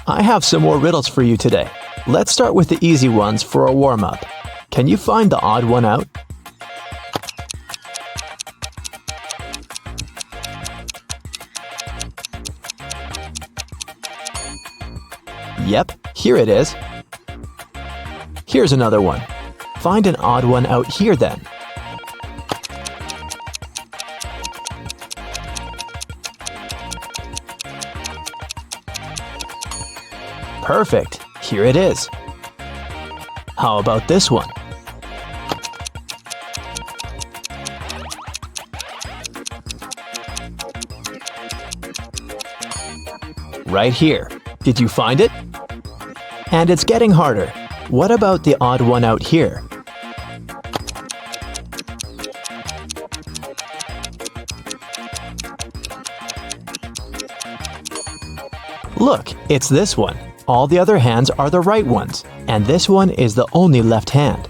I have some more riddles for you today. Let's start with the easy ones for a warm-up. Can you find the odd one out? Yep, here it is. Here's another one. Find an odd one out here then. Perfect, here it is. How about this one? Right here. Did you find it? And it's getting harder. What about the odd one out here? Look, it's this one. All the other hands are the right ones, and this one is the only left hand.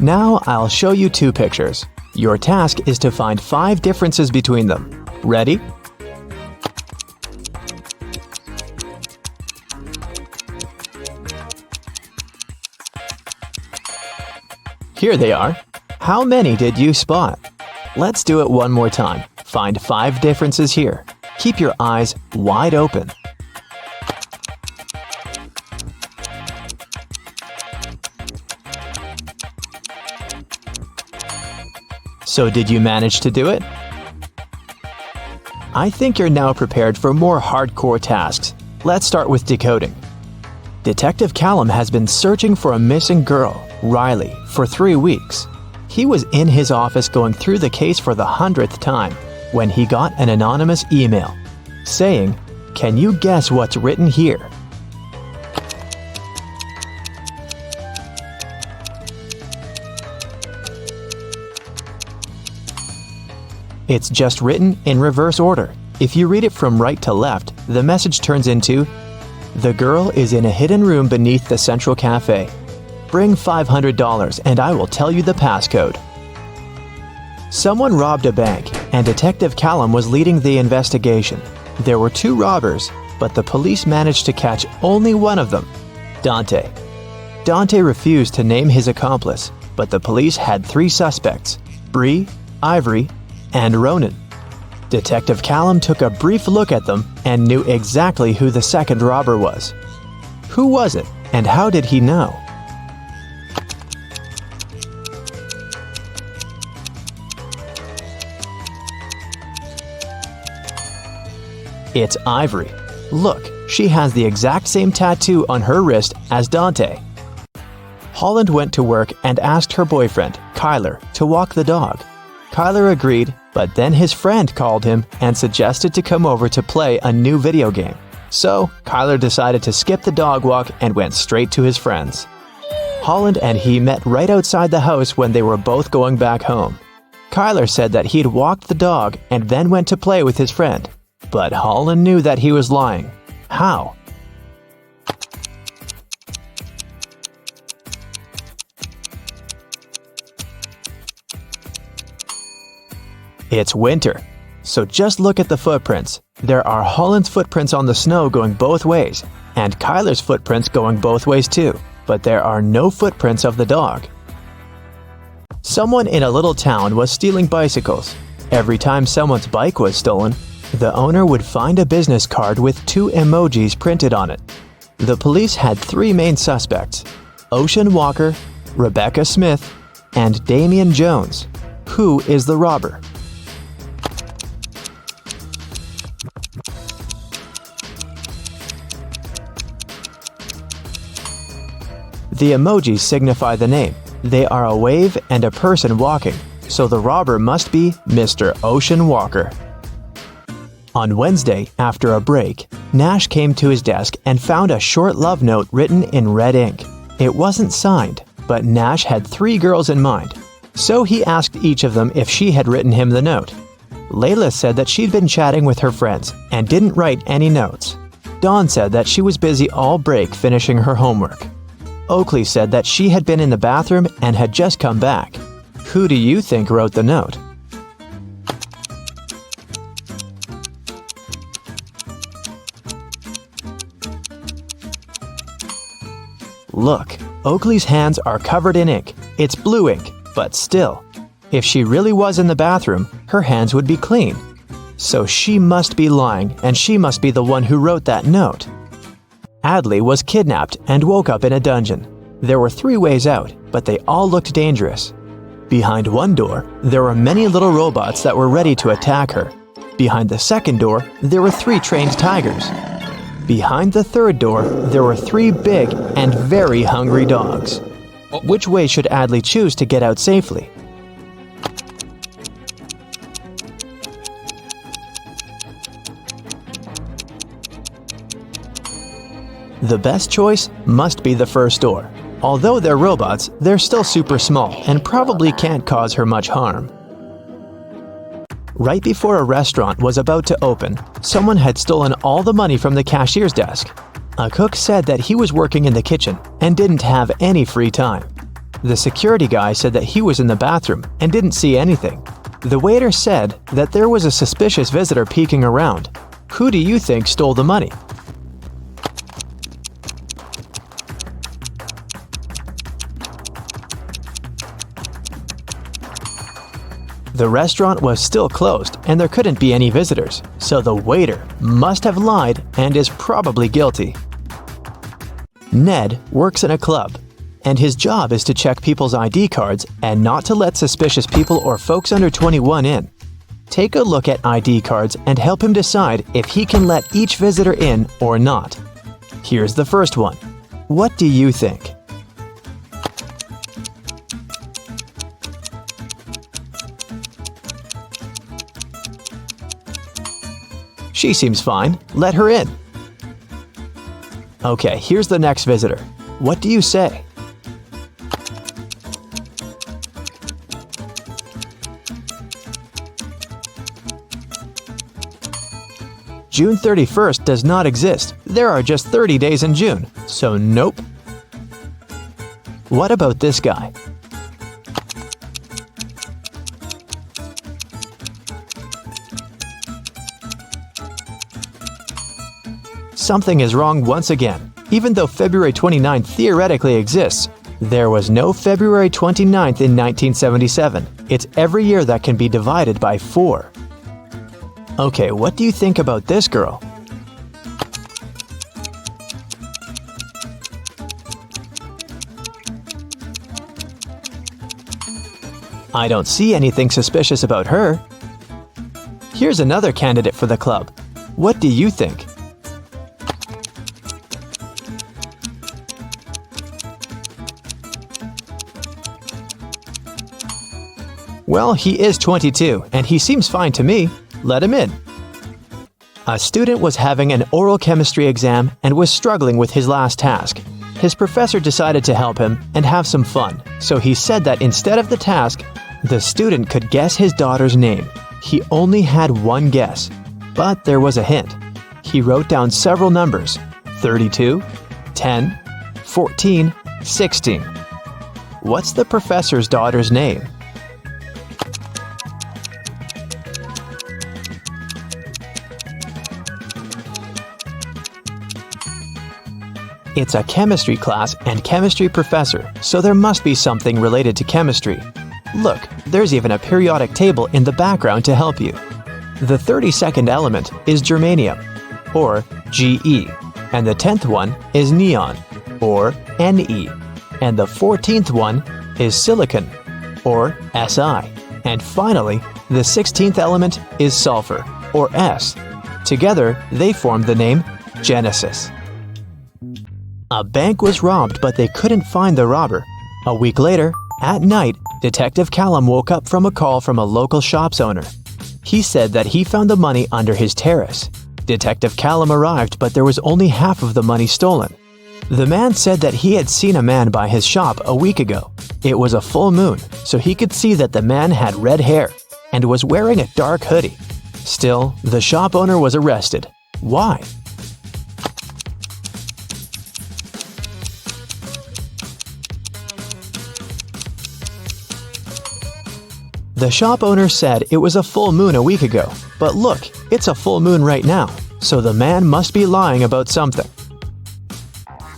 Now I'll show you two pictures. Your task is to find 5 differences between them. Ready? Here they are. How many did you spot? Let's do it one more time. Find 5 differences here. Keep your eyes wide open. So did you manage to do it? I think you're now prepared for more hardcore tasks. Let's start with decoding. Detective Callum has been searching for a missing girl, Riley, for 3 weeks. He was in his office going through the case for the 100th time when he got an anonymous email saying, "Can you guess what's written here?" It's just written in reverse order. If you read it from right to left, the message turns into, "The girl is in a hidden room beneath the Central Cafe. Bring $500 and I will tell you the passcode." Someone robbed a bank, and Detective Callum was leading the investigation. There were 2 robbers, but the police managed to catch only one of them, Dante. Dante refused to name his accomplice, but the police had 3 suspects, Bree, Ivory, and Ronan. Detective Callum took a brief look at them and knew exactly who the second robber was. Who was it, and how did he know? It's Ivory. Look, she has the exact same tattoo on her wrist as Dante. Holland went to work and asked her boyfriend, Kyler, to walk the dog. Kyler agreed, but then his friend called him and suggested to come over to play a new video game. So, Kyler decided to skip the dog walk and went straight to his friends. Holland and he met right outside the house when they were both going back home. Kyler said that he'd walked the dog and then went to play with his friend. But Holland knew that he was lying. How? It's winter. So just look at the footprints. There are Holland's footprints on the snow going both ways, and Kyler's footprints going both ways too, but there are no footprints of the dog. Someone in a little town was stealing bicycles. Every time someone's bike was stolen, the owner would find a business card with 2 emojis printed on it. The police had 3 main suspects, Ocean Walker, Rebecca Smith, and Damian Jones. Who is the robber? The emojis signify the name. They are a wave and a person walking, so the robber must be Mr. Ocean Walker. On Wednesday, after a break, Nash came to his desk and found a short love note written in red ink. It wasn't signed, but Nash had 3 girls in mind, so he asked each of them if she had written him the note. Layla said that she'd been chatting with her friends and didn't write any notes. Dawn said that she was busy all break finishing her homework. Oakley said that she had been in the bathroom and had just come back. Who do you think wrote the note? Look, Oakley's hands are covered in ink. It's blue ink, but still. If she really was in the bathroom, her hands would be clean. So she must be lying, and she must be the one who wrote that note. Adley was kidnapped and woke up in a dungeon. There were 3 ways out, but they all looked dangerous. Behind one door, there were many little robots that were ready to attack her. Behind the second door, there were 3 trained tigers. Behind the third door, there were 3 big and very hungry dogs. Which way should Adley choose to get out safely? The best choice must be the first door. Although they're robots, they're still super small and probably can't cause her much harm. Right before a restaurant was about to open, someone had stolen all the money from the cashier's desk. A cook said that he was working in the kitchen and didn't have any free time. The security guy said that he was in the bathroom and didn't see anything. The waiter said that there was a suspicious visitor peeking around. Who do you think stole the money? The restaurant was still closed and there couldn't be any visitors, so the waiter must have lied and is probably guilty. Ned works in a club, and his job is to check people's ID cards and not to let suspicious people or folks under 21 in. Take a look at ID cards and help him decide if he can let each visitor in or not. Here's the first one. What do you think? She seems fine. Let her in. Okay, here's the next visitor. What do you say? June 31st does not exist. There are just 30 days in June, so nope. What about this guy? Something is wrong once again. Even though February 29th theoretically exists, there was no February 29th in 1977. It's every year that can be divided by 4. Okay, what do you think about this girl? I don't see anything suspicious about her. Here's another candidate for the club. What do you think? Well, he is 22, and he seems fine to me. Let him in. A student was having an oral chemistry exam and was struggling with his last task. His professor decided to help him and have some fun, so he said that instead of the task, the student could guess his daughter's name. He only had one guess, but there was a hint. He wrote down several numbers: 32, 10, 14, 16. What's the professor's daughter's name? It's a chemistry class and chemistry professor, so there must be something related to chemistry. Look, there's even a periodic table in the background to help you. The 32nd element is germanium, or Ge, and the 10th one is neon, or Ne, and the 14th one is silicon, or Si, and finally, the 16th element is sulfur, or S. Together, they form the name Genesis. A bank was robbed, but they couldn't find the robber. A week later, at night, Detective Callum woke up from a call from a local shop's owner. He said that he found the money under his terrace. Detective Callum arrived, but there was only half of the money stolen. The man said that he had seen a man by his shop a week ago. It was a full moon, so he could see that the man had red hair and was wearing a dark hoodie. Still, the shop owner was arrested. Why? The shop owner said it was a full moon a week ago, but look, it's a full moon right now, so the man must be lying about something.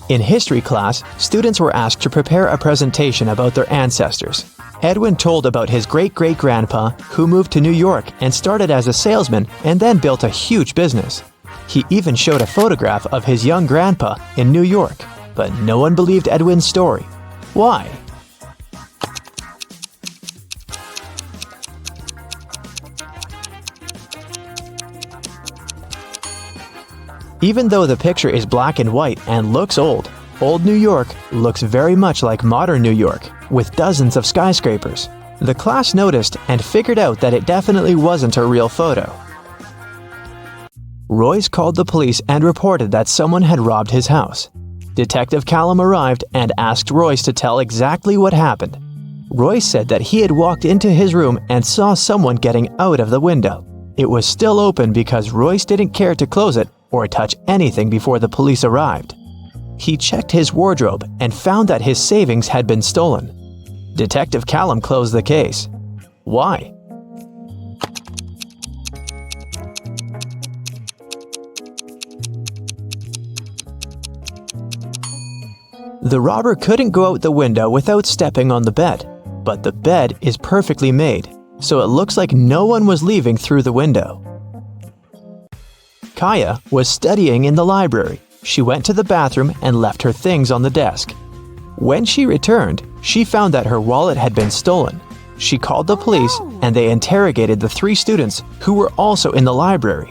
In history class, students were asked to prepare a presentation about their ancestors. Edwin told about his great-great-grandpa who moved to New York and started as a salesman and then built a huge business. He even showed a photograph of his young grandpa in New York, but no one believed Edwin's story. Why? Even though the picture is black and white and looks old, old New York looks very much like modern New York, with dozens of skyscrapers. The class noticed and figured out that it definitely wasn't a real photo. Royce called the police and reported that someone had robbed his house. Detective Callum arrived and asked Royce to tell exactly what happened. Royce said that he had walked into his room and saw someone getting out of the window. It was still open because Royce didn't care to close it or touch anything before the police arrived. He checked his wardrobe and found that his savings had been stolen. Detective Callum closed the case. Why? The robber couldn't go out the window without stepping on the bed, but the bed is perfectly made, so it looks like no one was leaving through the window. Kaya was studying in the library. She went to the bathroom and left her things on the desk. When she returned, she found that her wallet had been stolen. She called the police and they interrogated the 3 students who were also in the library.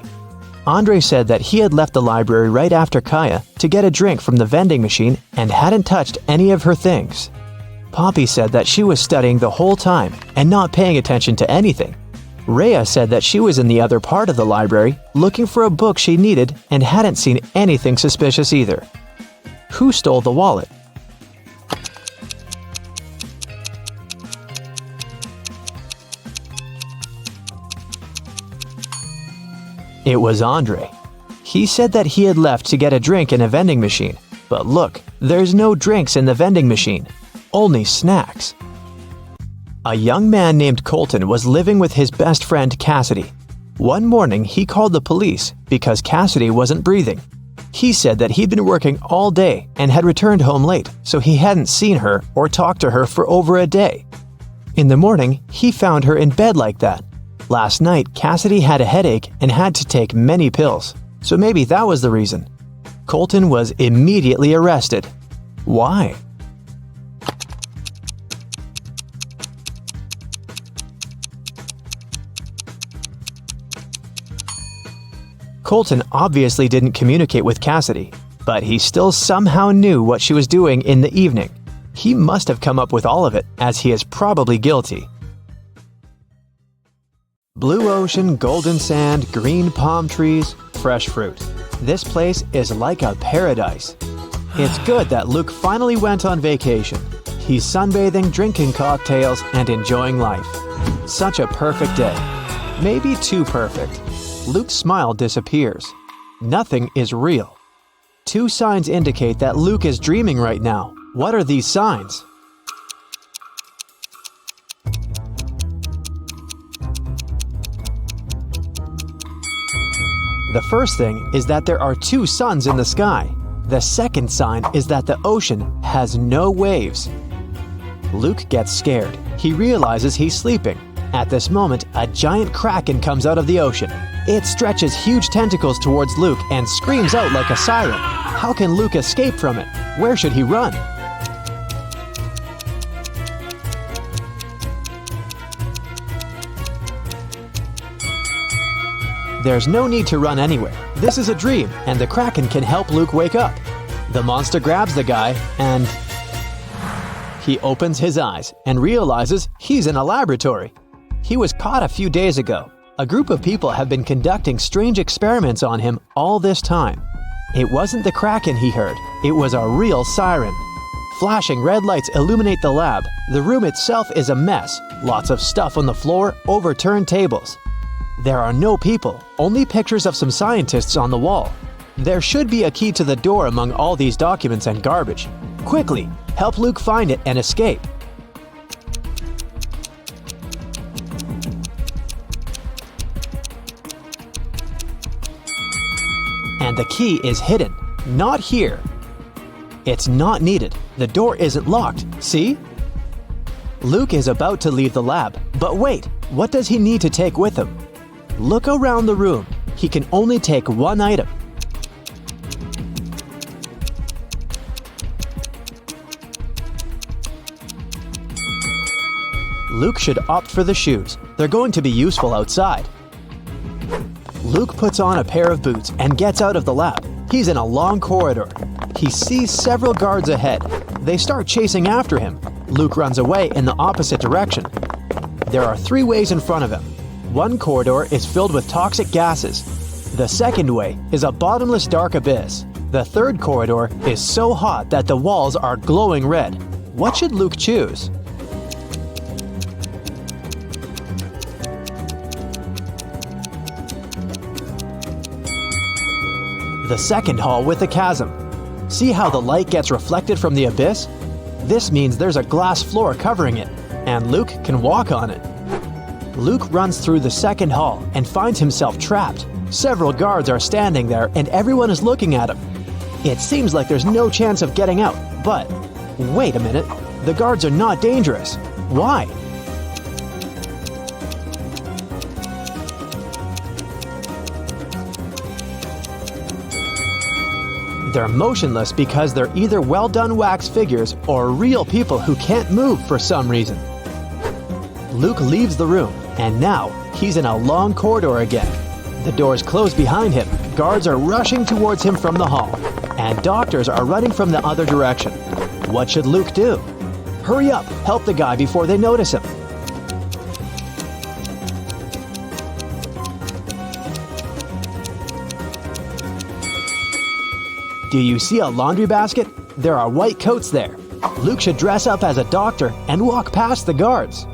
Andre said that he had left the library right after Kaya to get a drink from the vending machine and hadn't touched any of her things. Poppy said that she was studying the whole time and not paying attention to anything. Rhea said that she was in the other part of the library looking for a book she needed and hadn't seen anything suspicious either. Who stole the wallet? It was Andre. He said that he had left to get a drink in a vending machine, but look, there's no drinks in the vending machine, only snacks. A young man named Colton was living with his best friend Cassidy. One morning, he called the police because Cassidy wasn't breathing. He said that he'd been working all day and had returned home late, so he hadn't seen her or talked to her for over a day. In the morning, he found her in bed like that. Last night, Cassidy had a headache and had to take many pills, so maybe that was the reason. Colton was immediately arrested. Why? Colton obviously didn't communicate with Cassidy, but he still somehow knew what she was doing in the evening. He must have come up with all of it, as he is probably guilty. Blue ocean, golden sand, green palm trees, fresh fruit. This place is like a paradise. It's good that Luke finally went on vacation. He's sunbathing, drinking cocktails, and enjoying life. Such a perfect day. Maybe too perfect. Luke's smile disappears. Nothing is real. 2 signs indicate that Luke is dreaming right now. What are these signs? The first thing is that there are 2 suns in the sky. The second sign is that the ocean has no waves. Luke gets scared. He realizes he's sleeping. At this moment, a giant kraken comes out of the ocean. It stretches huge tentacles towards Luke and screams out like a siren. How can Luke escape from it? Where should he run? There's no need to run anywhere. This is a dream, and the kraken can help Luke wake up. The monster grabs the guy, and he opens his eyes and realizes he's in a laboratory. He was caught a few days ago. A group of people have been conducting strange experiments on him all this time. It wasn't the kraken he heard, it was a real siren. Flashing red lights illuminate the lab. The room itself is a mess. Lots of stuff on the floor, overturned tables. There are no people, only pictures of some scientists on the wall. There should be a key to the door among all these documents and garbage. Quickly, help Luke find it and escape. And the key is hidden, not here. It's not needed. The door isn't locked. See? Luke is about to leave the lab, but wait, what does he need to take with him? Look around the room. He can only take one item. Luke should opt for the shoes. They're going to be useful outside. Luke puts on a pair of boots and gets out of the lab. He's in a long corridor. He sees several guards ahead. They start chasing after him. Luke runs away in the opposite direction. There are 3 ways in front of him. One corridor is filled with toxic gases. The second way is a bottomless dark abyss. The third corridor is so hot that the walls are glowing red. What should Luke choose? The second hall with a chasm. See how the light gets reflected from the abyss? This means there's a glass floor covering it, and Luke can walk on it. Luke runs through the second hall and finds himself trapped. Several guards are standing there and everyone is looking at him. It seems like there's no chance of getting out, but wait a minute, the guards are not dangerous. Why? They're motionless because they're either well-done wax figures or real people who can't move for some reason. Luke leaves the room, and now he's in a long corridor again. The doors close behind him, guards are rushing towards him from the hall, and doctors are running from the other direction. What should Luke do? Hurry up, help the guy before they notice him. Do you see a laundry basket? There are white coats there. Luke should dress up as a doctor and walk past the guards.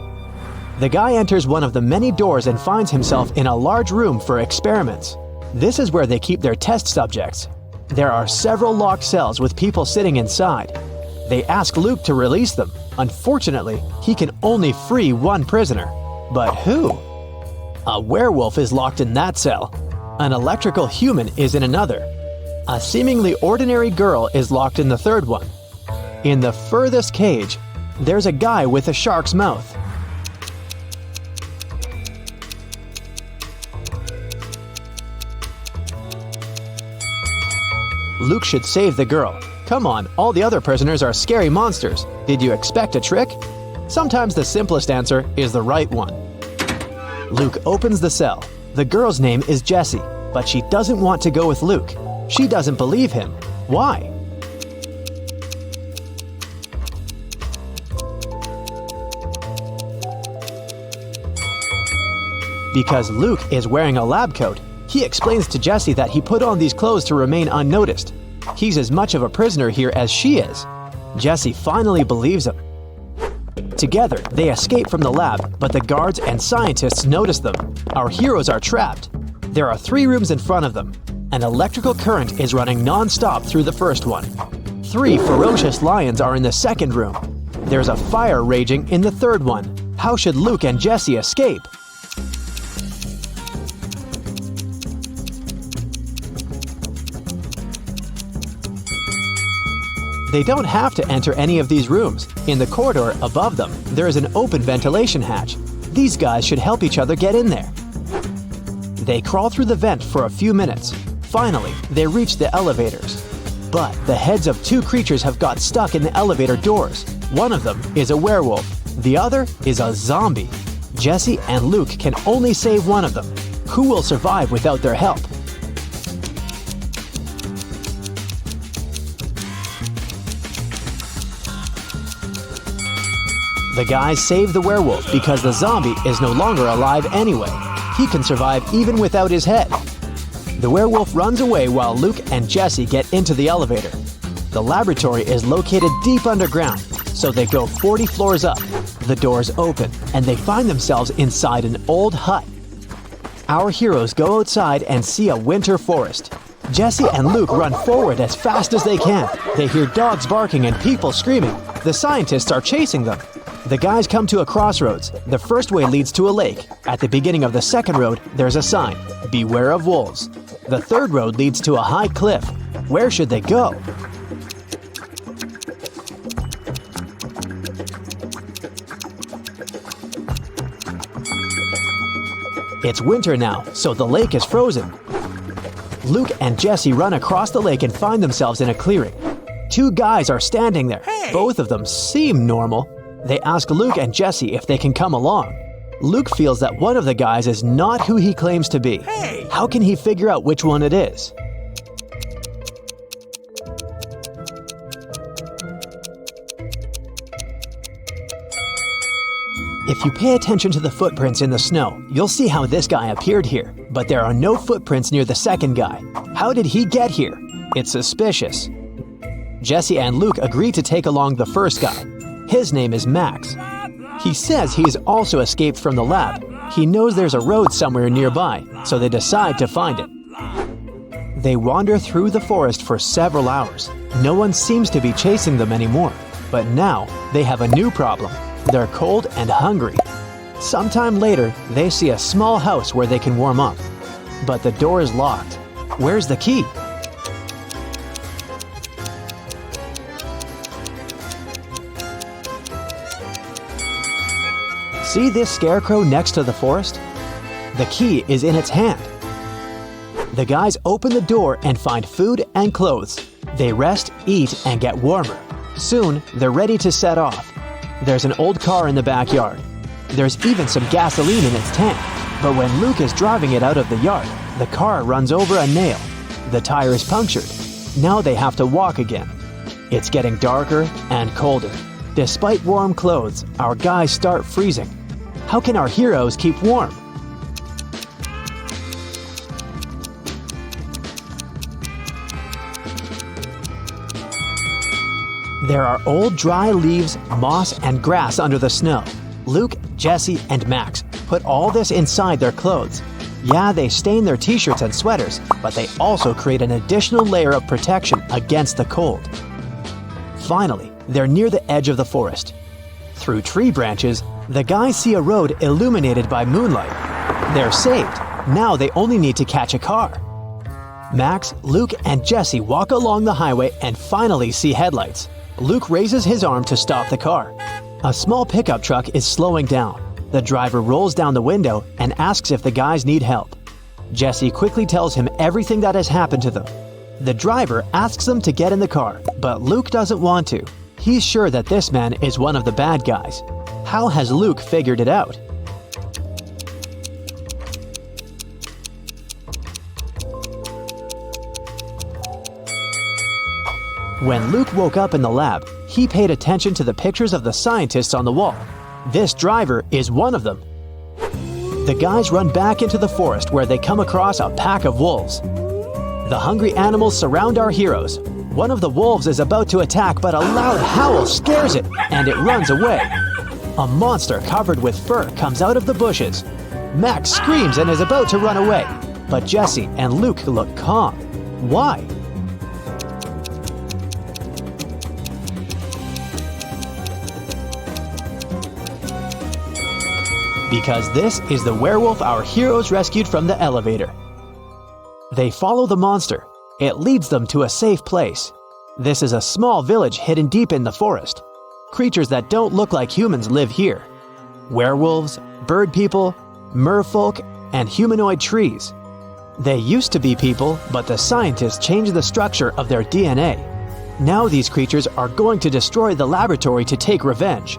The guy enters one of the many doors and finds himself in a large room for experiments. This is where they keep their test subjects. There are several locked cells with people sitting inside. They ask Luke to release them. Unfortunately, he can only free one prisoner. But who? A werewolf is locked in that cell. An electrical human is in another. A seemingly ordinary girl is locked in the third one. In the furthest cage, there's a guy with a shark's mouth. Luke should save the girl. Come on, all the other prisoners are scary monsters. Did you expect a trick? Sometimes the simplest answer is the right one. Luke opens the cell. The girl's name is Jessie, but she doesn't want to go with Luke. She doesn't believe him. Why? Because Luke is wearing a lab coat. He explains to Jessie that he put on these clothes to remain unnoticed. He's as much of a prisoner here as she is. Jessie finally believes him. Together, they escape from the lab, but the guards and scientists notice them. Our heroes are trapped. There are 3 rooms in front of them. An electrical current is running non-stop through the first one. 3 ferocious lions are in the second room. There's a fire raging in the third one. How should Luke and Jessie escape? They don't have to enter any of these rooms. In the corridor above them, there is an open ventilation hatch. These guys should help each other get in there. They crawl through the vent for a few minutes. Finally, they reach the elevators. But the heads of 2 creatures have got stuck in the elevator doors. One of them is a werewolf. The other is a zombie. Jessie and Luke can only save one of them. Who will survive without their help? The guys save the werewolf because the zombie is no longer alive anyway. He can survive even without his head. The werewolf runs away while Luke and Jessie get into the elevator. The laboratory is located deep underground, so they go 40 floors up. The doors open, and they find themselves inside an old hut. Our heroes go outside and see a winter forest. Jessie and Luke run forward as fast as they can. They hear dogs barking and people screaming. The scientists are chasing them. The guys come to a crossroads. The first way leads to a lake. At the beginning of the second road, there's a sign, "Beware of wolves." The third road leads to a high cliff. Where should they go? It's winter now, so the lake is frozen. Luke and Jesse run across the lake and find themselves in a clearing. Two guys are standing there. Both of them seem normal. They ask Luke and Jesse if they can come along. Luke feels that one of the guys is not who he claims to be. How can he figure out which one it is? If you pay attention to the footprints in the snow, you'll see how this guy appeared here, but there are no footprints near the second guy. How did he get here? It's suspicious. Jesse and Luke agree to take along the first guy. His name is Max. He says he's also escaped from the lab. He knows there's a road somewhere nearby, so they decide to find it. They wander through the forest for several hours. No one seems to be chasing them anymore. But now, they have a new problem. They're cold and hungry. Sometime later, they see a small house where they can warm up. But the door is locked. Where's the key? See this scarecrow next to the forest? The key is in its hand. The guys open the door and find food and clothes. They rest, eat, and get warmer. Soon, they're ready to set off. There's an old car in the backyard. There's even some gasoline in its tank. But when Luke is driving it out of the yard, the car runs over a nail. The tire is punctured. Now they have to walk again. It's getting darker and colder. Despite warm clothes, our guys start freezing. How can our heroes keep warm? There are old dry leaves, moss, and grass under the snow. Luke, Jesse, and Max put all this inside their clothes. Yeah, they stain their t-shirts and sweaters, but they also create an additional layer of protection against the cold. Finally, they're near the edge of the forest. Through tree branches, the guys see a road illuminated by moonlight. They're saved. Now they only need to catch a car. Max, Luke, and Jesse walk along the highway and finally see headlights. Luke raises his arm to stop the car. A small pickup truck is slowing down. The driver rolls down the window and asks if the guys need help. Jesse quickly tells him everything that has happened to them. The driver asks them to get in the car, but Luke doesn't want to. He's sure that this man is one of the bad guys. How has Luke figured it out? When Luke woke up in the lab, he paid attention to the pictures of the scientists on the wall. This driver is one of them. The guys run back into the forest where they come across a pack of wolves. The hungry animals surround our heroes. One of the wolves is about to attack, but a loud howl scares it, and it runs away. A monster covered with fur comes out of the bushes. Max screams and is about to run away, but Jesse and Luke look calm. Why? Because this is the werewolf our heroes rescued from the elevator. They follow the monster. It leads them to a safe place. This is a small village hidden deep in the forest. Creatures that don't look like humans live here. Werewolves, bird people, merfolk, and humanoid trees. They used to be people, but the scientists changed the structure of their DNA. Now these creatures are going to destroy the laboratory to take revenge.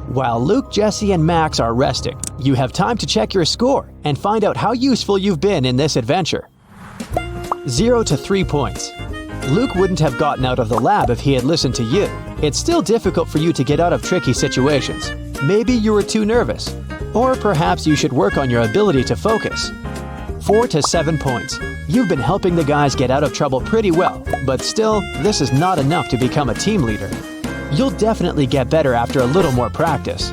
While Luke, Jesse, and Max are resting, you have time to check your score and find out how useful you've been in this adventure. 0 to 3 points. Luke wouldn't have gotten out of the lab if he had listened to you. It's still difficult for you to get out of tricky situations. Maybe you were too nervous. Or perhaps you should work on your ability to focus. 4 to 7 points. You've been helping the guys get out of trouble pretty well, but still, this is not enough to become a team leader. You'll definitely get better after a little more practice.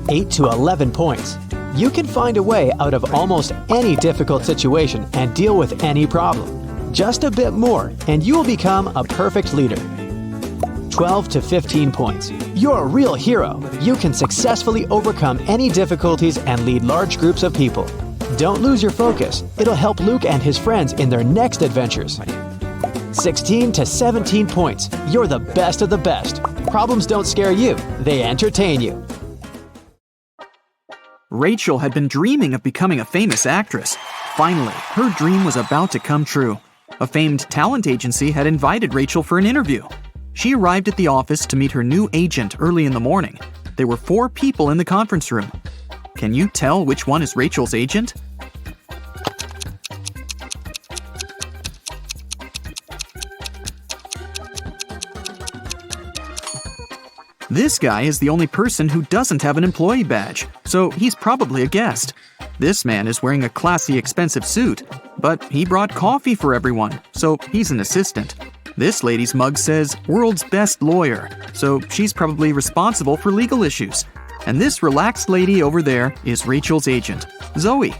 8 to 11 points. You can find a way out of almost any difficult situation and deal with any problem. Just a bit more, and you will become a perfect leader. 12 to 15 points. You're a real hero. You can successfully overcome any difficulties and lead large groups of people. Don't lose your focus. It'll help Luke and his friends in their next adventures. 16 to 17 points. You're the best of the best. Problems don't scare you, they entertain you. Rachel had been dreaming of becoming a famous actress. Finally, her dream was about to come true. A famed talent agency had invited Rachel for an interview. She arrived at the office to meet her new agent early in the morning. There were 4 people in the conference room. Can you tell which one is Rachel's agent? This guy is the only person who doesn't have an employee badge, so he's probably a guest. This man is wearing a classy, expensive suit, but he brought coffee for everyone, so he's an assistant. This lady's mug says "World's Best Lawyer," so she's probably responsible for legal issues. And this relaxed lady over there is Rachel's agent, Zoe.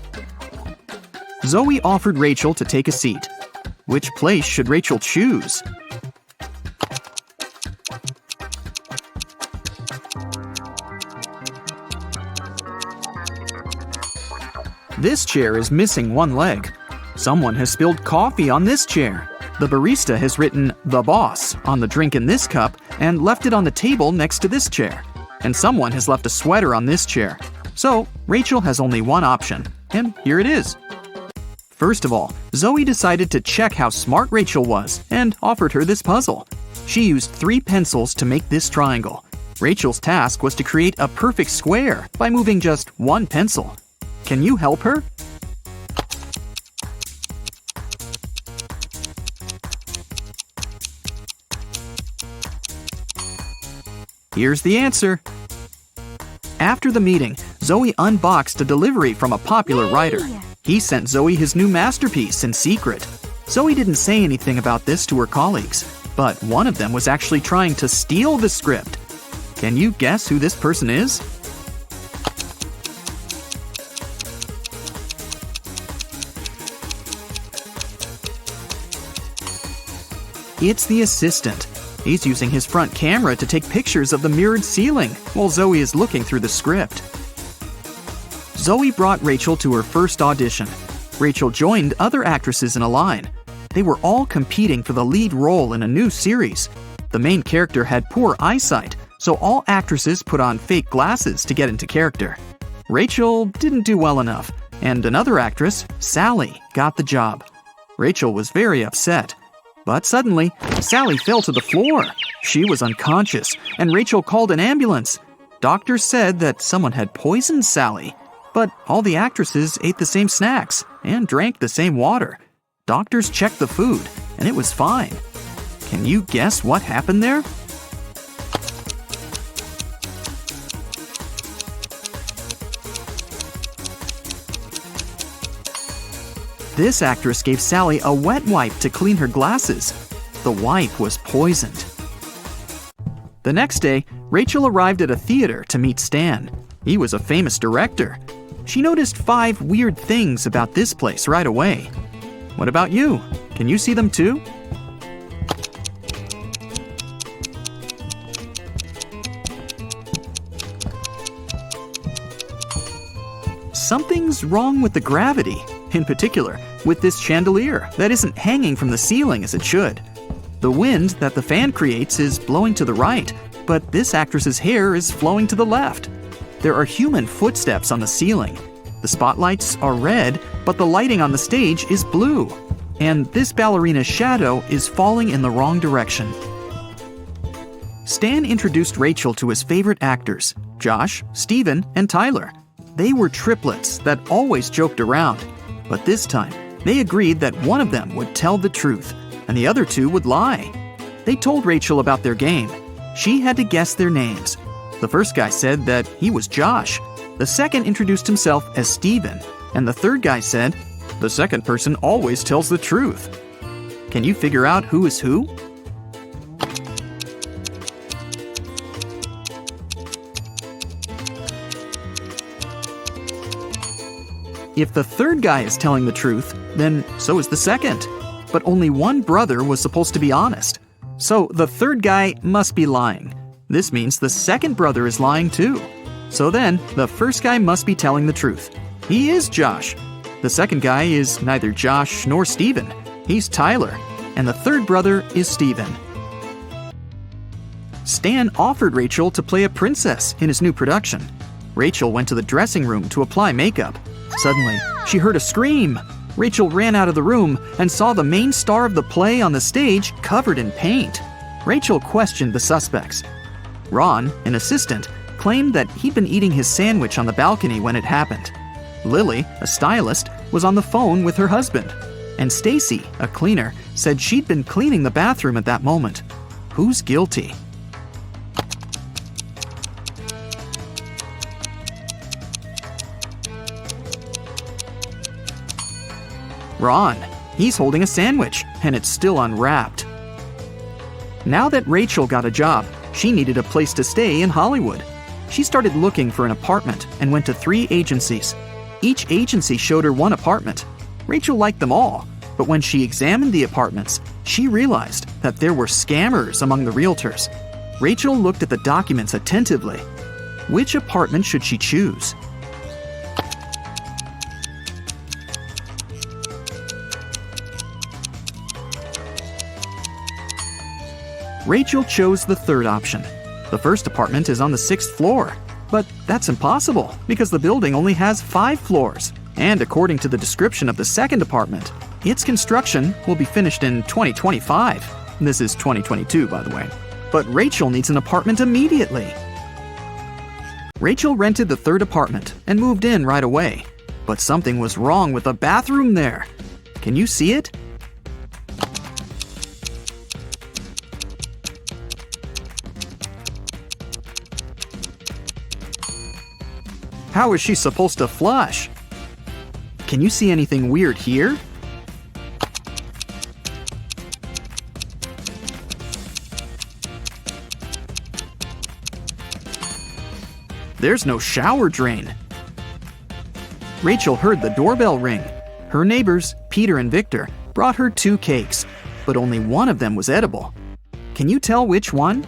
Zoe offered Rachel to take a seat. Which place should Rachel choose? This chair is missing one leg. Someone has spilled coffee on this chair. The barista has written "The Boss" on the drink in this cup and left it on the table next to this chair. And someone has left a sweater on this chair. So, Rachel has only one option, and here it is. First of all, Zoe decided to check how smart Rachel was and offered her this puzzle. She used 3 pencils to make this triangle. Rachel's task was to create a perfect square by moving just 1 pencil. Can you help her? Here's the answer. After the meeting, Zoe unboxed a delivery from a popular writer. He sent Zoe his new masterpiece in secret. Zoe didn't say anything about this to her colleagues, but one of them was actually trying to steal the script. Can you guess who this person is? It's the assistant. He's using his front camera to take pictures of the mirrored ceiling while Zoe is looking through the script. Zoe brought Rachel to her first audition. Rachel joined other actresses in a line. They were all competing for the lead role in a new series. The main character had poor eyesight, so all actresses put on fake glasses to get into character. Rachel didn't do well enough, and another actress, Sally, got the job. Rachel was very upset. But suddenly, Sally fell to the floor. She was unconscious, and Rachel called an ambulance. Doctors said that someone had poisoned Sally. But all the actresses ate the same snacks and drank the same water. Doctors checked the food, and it was fine. Can you guess what happened there? This actress gave Sally a wet wipe to clean her glasses. The wipe was poisoned. The next day, Rachel arrived at a theater to meet Stan. He was a famous director. She noticed 5 weird things about this place right away. What about you? Can you see them too? Something's wrong with the gravity. In particular, with this chandelier that isn't hanging from the ceiling as it should. The wind that the fan creates is blowing to the right, but this actress's hair is flowing to the left. There are human footsteps on the ceiling. The spotlights are red, but the lighting on the stage is blue. And this ballerina's shadow is falling in the wrong direction. Stan introduced Rachel to his favorite actors, Josh, Steven, and Tyler. They were triplets that always joked around. But this time, they agreed that one of them would tell the truth, and the other 2 would lie. They told Rachel about their game. She had to guess their names. The first guy said that he was Josh. The second introduced himself as Steven, and the third guy said, "The second person always tells the truth." Can you figure out who is who? If the third guy is telling the truth, then so is the second. But only one brother was supposed to be honest. So the third guy must be lying. This means the second brother is lying too. So then, the first guy must be telling the truth. He is Josh. The second guy is neither Josh nor Steven. He's Tyler. And the third brother is Steven. Stan offered Rachel to play a princess in his new production. Rachel went to the dressing room to apply makeup. Suddenly, she heard a scream. Rachel ran out of the room and saw the main star of the play on the stage covered in paint. Rachel questioned the suspects. Ron, an assistant, claimed that he'd been eating his sandwich on the balcony when it happened. Lily, a stylist, was on the phone with her husband. And Stacy, a cleaner, said she'd been cleaning the bathroom at that moment. Who's guilty? Ron. He's holding a sandwich, and it's still unwrapped. Now that Rachel got a job, she needed a place to stay in Hollywood. She started looking for an apartment and went to 3 agencies. Each agency showed her one apartment. Rachel liked them all, but when she examined the apartments, she realized that there were scammers among the realtors. Rachel looked at the documents attentively. Which apartment should she choose? Rachel chose the third option. The first apartment is on the 6th floor. But that's impossible because the building only has 5 floors. And according to the description of the second apartment, its construction will be finished in 2025. This is 2022, by the way. But Rachel needs an apartment immediately. Rachel rented the third apartment and moved in right away. But something was wrong with the bathroom there. Can you see it? How is she supposed to flush? Can you see anything weird here? There's no shower drain. Rachel heard the doorbell ring. Her neighbors, Peter and Victor, brought her 2 cakes, but only one of them was edible. Can you tell which one?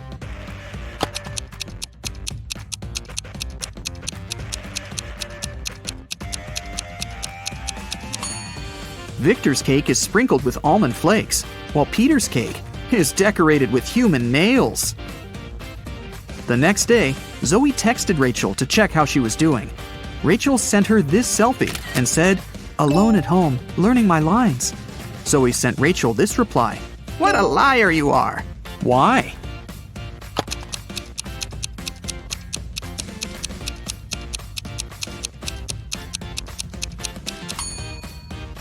Victor's cake is sprinkled with almond flakes, while Peter's cake is decorated with human nails. The next day, Zoe texted Rachel to check how she was doing. Rachel sent her this selfie and said, "Alone at home, learning my lines." Zoe sent Rachel this reply, "What a liar you are!" Why?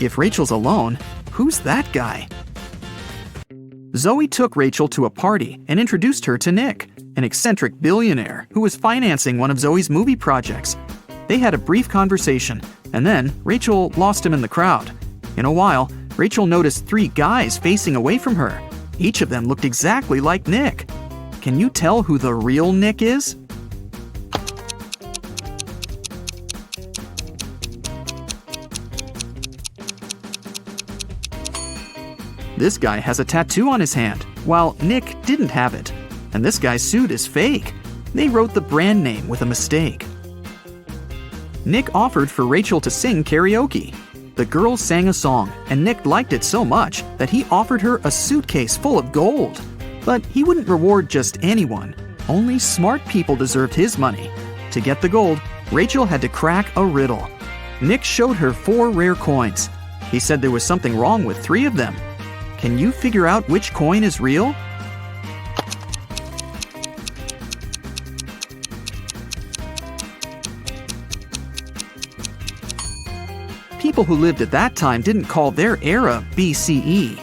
If Rachel's alone, who's that guy? Zoe took Rachel to a party and introduced her to Nick, an eccentric billionaire who was financing one of Zoe's movie projects. They had a brief conversation, and then Rachel lost him in the crowd. In a while, Rachel noticed 3 guys facing away from her. Each of them looked exactly like Nick. Can you tell who the real Nick is? This guy has a tattoo on his hand, while Nick didn't have it. And this guy's suit is fake. They wrote the brand name with a mistake. Nick offered for Rachel to sing karaoke. The girl sang a song, and Nick liked it so much that he offered her a suitcase full of gold. But he wouldn't reward just anyone. Only smart people deserved his money. To get the gold, Rachel had to crack a riddle. Nick showed her 4 rare coins. He said there was something wrong with 3 of them. Can you figure out which coin is real? People who lived at that time didn't call their era BCE.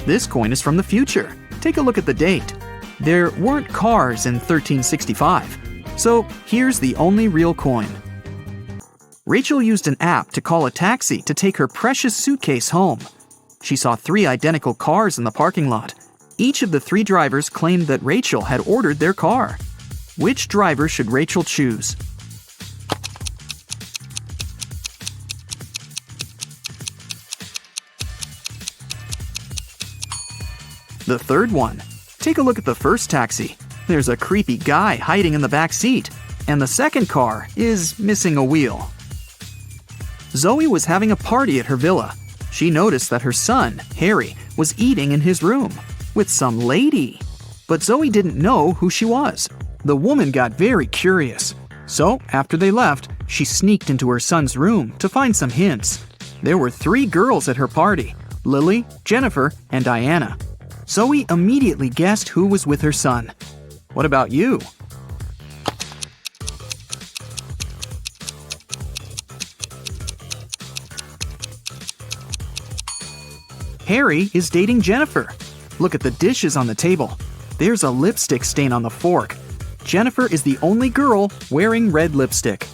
This coin is from the future. Take a look at the date. There weren't cars in 1365. So here's the only real coin. Rachel used an app to call a taxi to take her precious suitcase home. She saw 3 identical cars in the parking lot. Each of the 3 drivers claimed that Rachel had ordered their car. Which driver should Rachel choose? The third one. Take a look at the first taxi. There's a creepy guy hiding in the back seat, and the second car is missing a wheel. Zoe was having a party at her villa. She noticed that her son, Harry, was eating in his room with some lady. But Zoe didn't know who she was. The woman got very curious. So, after they left, she sneaked into her son's room to find some hints. There were 3 girls at her party: Lily, Jennifer, and Diana. Zoe immediately guessed who was with her son. What about you? Harry is dating Jennifer. Look at the dishes on the table. There's a lipstick stain on the fork. Jennifer is the only girl wearing red lipstick.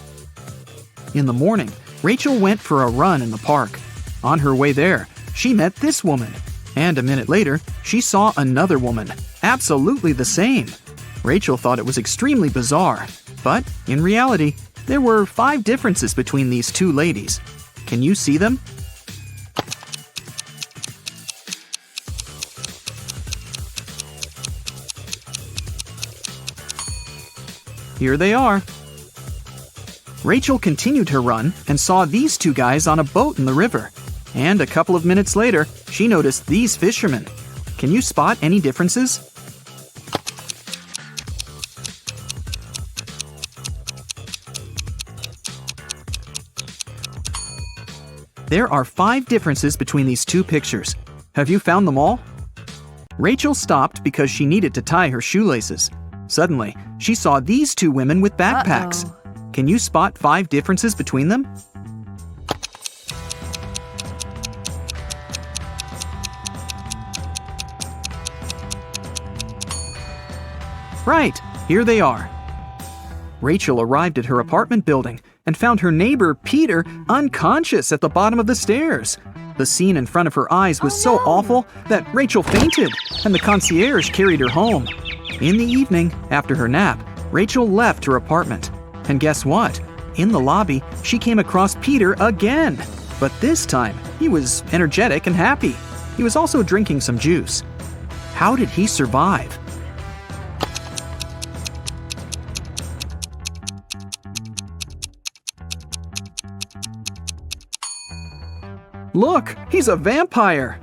In the morning, Rachel went for a run in the park. On her way there, she met this woman. And a minute later, she saw another woman, absolutely the same. Rachel thought it was extremely bizarre. But, in reality, there were 5 differences between these 2 ladies. Can you see them? Here they are. Rachel continued her run and saw these 2 guys on a boat in the river. And a couple of minutes later, she noticed these fishermen. Can you spot any differences? There are 5 differences between these 2 pictures. Have you found them all? Rachel stopped because she needed to tie her shoelaces. Suddenly, she saw these 2 women with backpacks. Uh-oh. Can you spot 5 differences between them? Right, here they are. Rachel arrived at her apartment building and found her neighbor, Peter, unconscious at the bottom of the stairs. The scene in front of her eyes was so awful that Rachel fainted, and the concierge carried her home. In the evening, after her nap, Rachel left her apartment. And guess what? In the lobby, she came across Peter again. But this time, he was energetic and happy. He was also drinking some juice. How did he survive? Look, he's a vampire!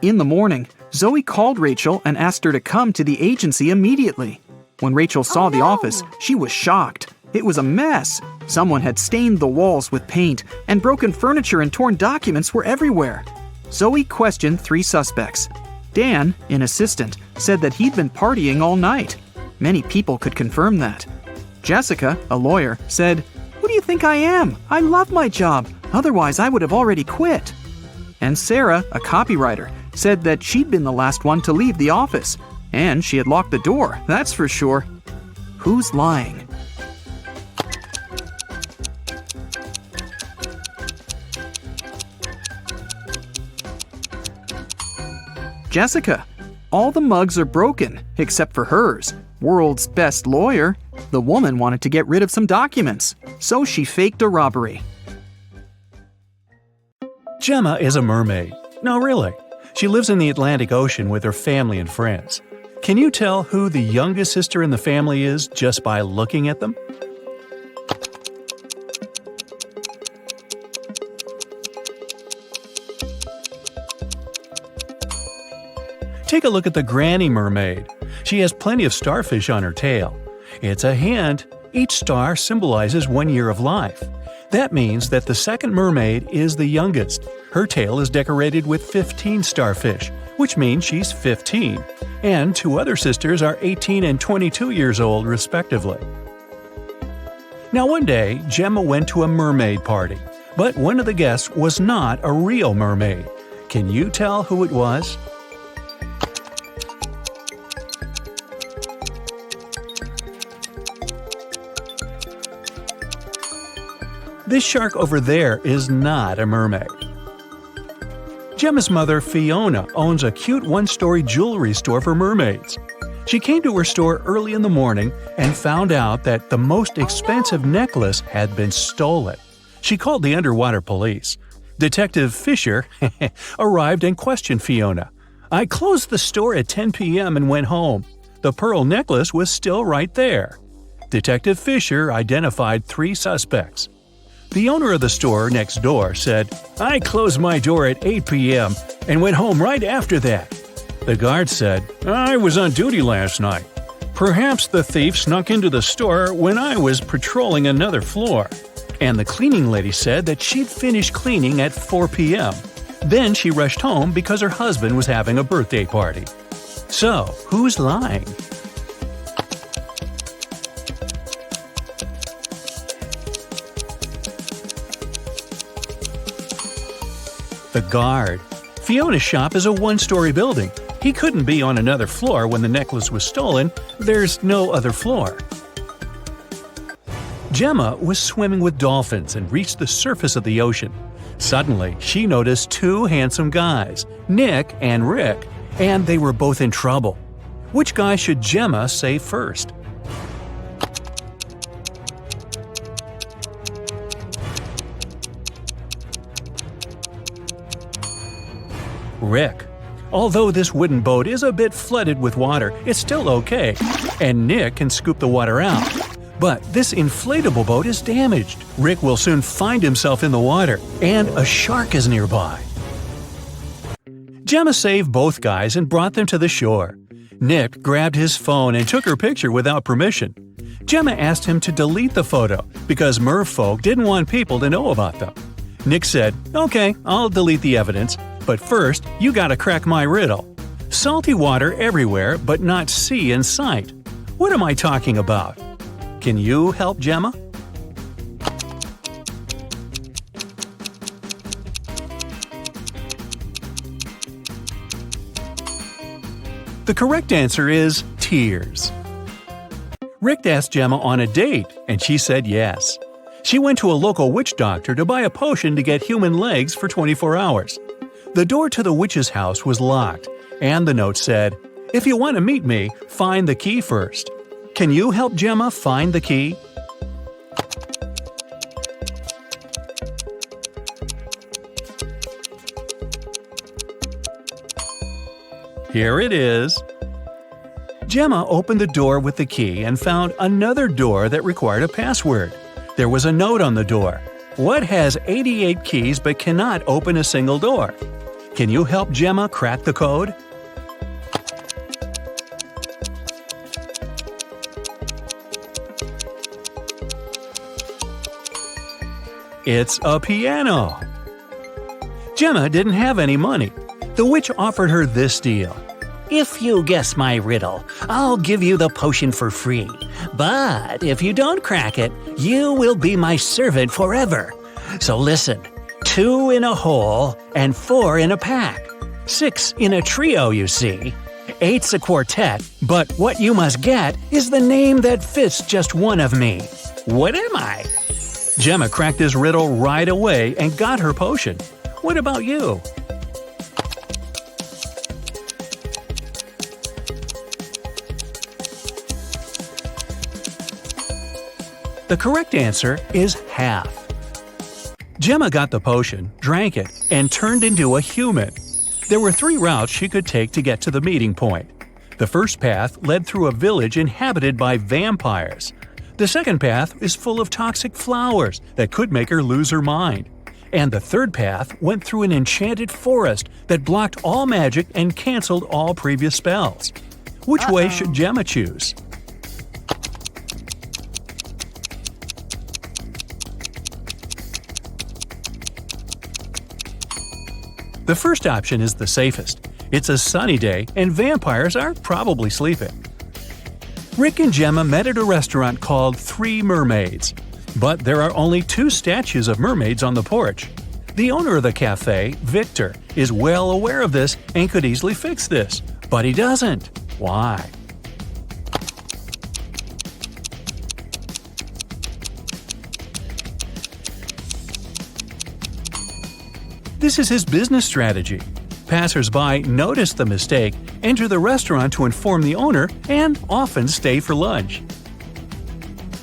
In the morning, Zoe called Rachel and asked her to come to the agency immediately. When Rachel saw the office, she was shocked. It was a mess. Someone had stained the walls with paint, and broken furniture and torn documents were everywhere. Zoe questioned 3 suspects. Dan, an assistant, said that he'd been partying all night. Many people could confirm that. Jessica, a lawyer, said, "Who do you think I am? I love my job. Otherwise, I would have already quit." And Sarah, a copywriter, said that she'd been the last one to leave the office. And she had locked the door, that's for sure. Who's lying? Jessica. All the mugs are broken, except for hers. World's best lawyer. The woman wanted to get rid of some documents, so she faked a robbery. Gemma is a mermaid. No, really. She lives in the Atlantic Ocean with her family and friends. Can you tell who the youngest sister in the family is just by looking at them? Take a look at the granny mermaid. She has plenty of starfish on her tail. It's a hint. Each star symbolizes 1 year of life. That means that the second mermaid is the youngest. Her tail is decorated with 15 starfish, which means she's 15. And 2 other sisters are 18 and 22 years old, respectively. Now one day, Gemma went to a mermaid party, but one of the guests was not a real mermaid. Can you tell who it was? This shark over there is not a mermaid. Gemma's mother, Fiona, owns a cute 1-story jewelry store for mermaids. She came to her store early in the morning and found out that the most expensive necklace had been stolen. She called the underwater police. Detective Fisher arrived and questioned Fiona. "I closed the store at 10 p.m. and went home. The pearl necklace was still right there." Detective Fisher identified 3 suspects. The owner of the store next door said, "I closed my door at 8 p.m. and went home right after that." The guard said, "I was on duty last night." Perhaps the thief snuck into the store when I was patrolling another floor. And the cleaning lady said that she'd finished cleaning at 4 p.m. Then she rushed home because her husband was having a birthday party. So, who's lying? The guard. Fiona's shop is a one-story building. He couldn't be on another floor when the necklace was stolen. There's no other floor. Gemma was swimming with dolphins and reached the surface of the ocean. Suddenly, she noticed two handsome guys, Nick and Rick, and they were both in trouble. Which guy should Gemma save first? Rick. Although this wooden boat is a bit flooded with water, it's still okay, and Nick can scoop the water out. But this inflatable boat is damaged. Rick will soon find himself in the water, and a shark is nearby. Gemma saved both guys and brought them to the shore. Nick grabbed his phone and took her picture without permission. Gemma asked him to delete the photo because merfolk didn't want people to know about them. Nick said, "Okay, I'll delete the evidence, but first you gotta crack my riddle. Salty water everywhere but not sea in sight. What am I talking about? Can you help Gemma?" The correct answer is tears. Rick asked Gemma on a date, and she said yes. She went to a local witch doctor to buy a potion to get human legs for 24 hours. The door to the witch's house was locked, and the note said, "If you want to meet me, find the key first." Can you help Gemma find the key? Here it is. Gemma opened the door with the key and found another door that required a password. There was a note on the door. What has 88 keys but cannot open a single door? Can you help Gemma crack the code? It's a piano. Gemma didn't have any money. The witch offered her this deal. If you guess my riddle, I'll give you the potion for free. But if you don't crack it, you will be my servant forever. So listen, 2 in a hole and 4 in a pack. 6 in a trio, you see. 8's a quartet, but what you must get is the name that fits just one of me. What am I? Gemma cracked this riddle right away and got her potion. What about you? The correct answer is half. Gemma got the potion, drank it, and turned into a human. There were 3 routes she could take to get to the meeting point. The first path led through a village inhabited by vampires. The second path is full of toxic flowers that could make her lose her mind. And the third path went through an enchanted forest that blocked all magic and canceled all previous spells. Which way should Gemma choose? The first option is the safest. It's a sunny day and vampires are probably sleeping. Rick and Gemma met at a restaurant called 3 Mermaids. But there are only 2 statues of mermaids on the porch. The owner of the cafe, Victor, is well aware of this and could easily fix this. But he doesn't. Why? This is his business strategy. Passers-by notice the mistake, enter the restaurant to inform the owner, and often stay for lunch.